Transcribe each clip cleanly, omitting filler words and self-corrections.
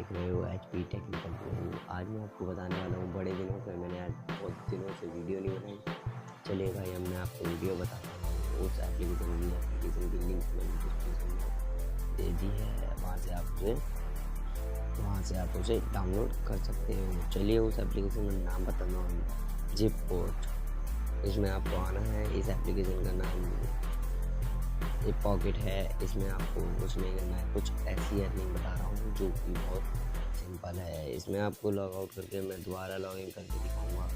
देख रहे हो HP टेक्निकल प्रो। आज मैं आपको बताने वाला हूँ, बड़े दिनों से मैंने आज बहुत दिनों से वीडियो नहीं बनाई। चलिए भाई, अब मैं आपको वीडियो बताता हूँ। उस एप्लीकेशन की लिंक मैंने डिस्क्रिप्शन में दे दी है, वहाँ से आप उसे डाउनलोड कर सकते हो। चलिए उस एप्लीकेशन का नाम बताता हूँ, जिपपोर्ट। इसमें आपको आना है। इस एप्लीकेशन का नाम ये पॉकेट है। इसमें आपको कुछ नहीं करना है, कुछ ऐसी अर्निंग बता रहा हूँ जो कि बहुत सिंपल है। इसमें आपको लॉग आउट करके मैं दोबारा लॉग इन करके दिखाऊंगा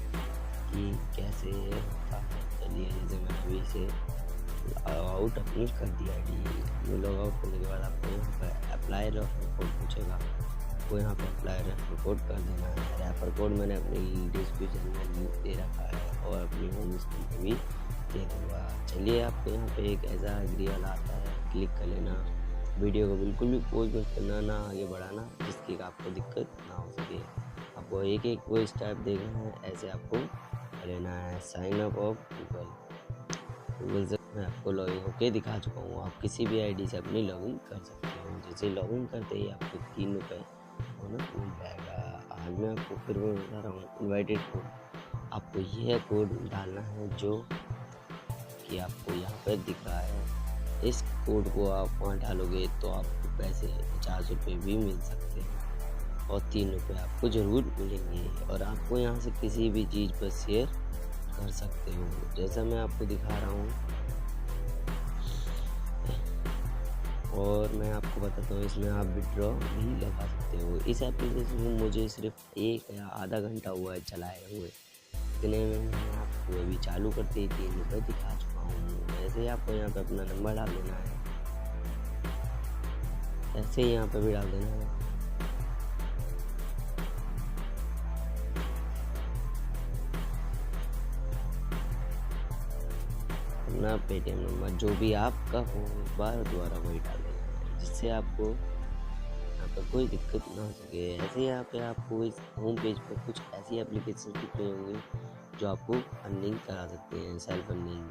कि कैसे ये होता है। चलिए, जैसे मैंने अभी से लॉग आउट अपनी कर दिया आईडी। लॉग आउट करने के बाद आपको यहाँ पर अप्लाई रेफर कोड पूछेगा, आपको यहाँ पर अप्लाई रेफर कोड कर देना है। रेफर कोड मैंने अपनी डिस्क्रिप्शन में दे रखा है और अपनी होम स्क्रीन पर भी दे दूँगा। चलिए, आपको यहाँ पे एक ऐसा एग्री वाला आता है, क्लिक कर लेना। वीडियो को बिल्कुल भी पॉज मत करना, ना आगे बढ़ाना, जिसकी आपको दिक्कत ना हो सके। आपको एक एक वो स्टेप देखना है, ऐसे आपको कर लेना है। साइन अप ऑफ गूगल से मैं आपको लॉगिन होके दिखा चुका हूँ। आप किसी भी आईडी से अपनी लॉगिन कर सकते हो। जैसे लॉगिन करते ही आपको 3 रुपये बोनस मिल जाएगा। आज मैं आपको फिर वो बता रहा हूँ, इन्वाइटेड कोड। आपको यह कोड डालना है जो कि आपको यहाँ पर दिख रहा है। इस कोड को आप वहाँ डालोगे तो आपको पैसे 50 रुपये भी मिल सकते हैं और 3 रुपये आपको ज़रूर मिलेंगे। और आपको यहाँ से किसी भी चीज़ पर शेयर कर सकते हो, जैसा मैं आपको दिखा रहा हूँ। और मैं आपको बताता हूँ, इसमें आप विड्रॉ भी लगा सकते हो। इस एप्लीकेशन को मुझे सिर्फ 1 या आधा घंटा हुआ है चलाए हुए। इतने में मैं आपको अभी चालू करते ही 3 रुपये दिखा चुका हूँ। ऐसे ही आपको यहाँ पे अपना नंबर डाल देना है, ऐसे ही यहाँ पे भी डाल देना है। अपना पेटीएम नंबर जो भी आपका हो, बार द्वारा वही डाल देना है, जिससे आपको यहाँ पर कोई दिक्कत ना हो सके। ऐसे यहाँ पे आपको इस होम पेज पर कुछ ऐसी एप्लीकेशन दिख रही होंगी जो आपको अर्निंग करा सकते हैं, सेल्फ अर्निंग।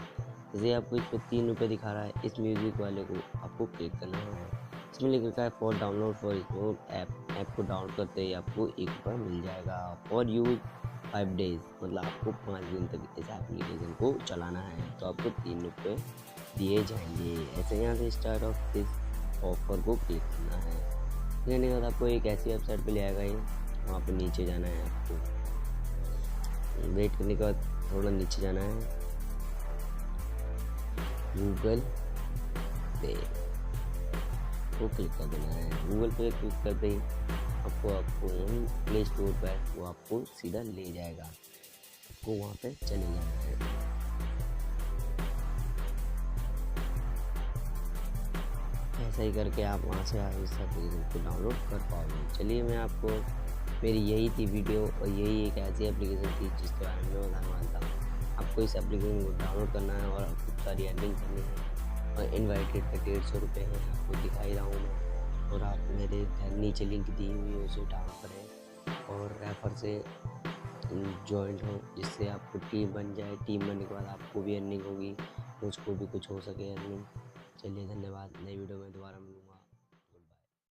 जैसे आपको इस पर 3 रुपये दिखा रहा है, इस म्यूज़िक वाले को आपको क्लिक करना है। इसमें लिख रखा है for download for small app को डाउनलोड करते ही आपको 1 रुपया मिल जाएगा। फॉर यूज 5 डेज, मतलब आपको 5 दिन तक इस एप्लीकेशन को चलाना है तो आपको 3 रुपये दिए जाएंगे। ऐसे यहाँ से स्टार्ट ऑफ दिस ऑफर को क्लिक करना है। करने के बाद आपको एक ऐसी वेबसाइट पे ले आएगा, ये वहाँ पे नीचे जाना है। आपको वेट करने के बाद थोड़ा नीचे जाना है, गूगल पे को क्लिक कर देना है। गूगल पे क्लिक करते ही आपको वहीं प्ले स्टोर पर वो आपको सीधा ले जाएगा, आपको वहाँ पे चले जाना है। ऐसा ही करके आप वहाँ से इस एप्लीकेशन को डाउनलोड कर पाओगे। चलिए, मैं आपको मेरी यही थी वीडियो और यही एक ऐसी एप्लीकेशन थी जिसके बारे में मैं बताने वाला था। आपको इस एप्लीकेशन को डाउनलोड करना है और खूब सारी अर्निंग करनी है। और इन्वाइटेड पे 150 रुपये है, आपको दिखाई रहा हूँ मैं। और आप मेरे नीचे लिंक दी हुई है, उसे डाउन करें और रेफर से जॉइंट हो, जिससे आपको टीम बन जाए। टीम बनने के बाद आपको भी अर्निंग होगी, मुझको भी कुछ हो सके अर्निंग। चलिए, धन्यवाद। नई वीडियो में दोबारा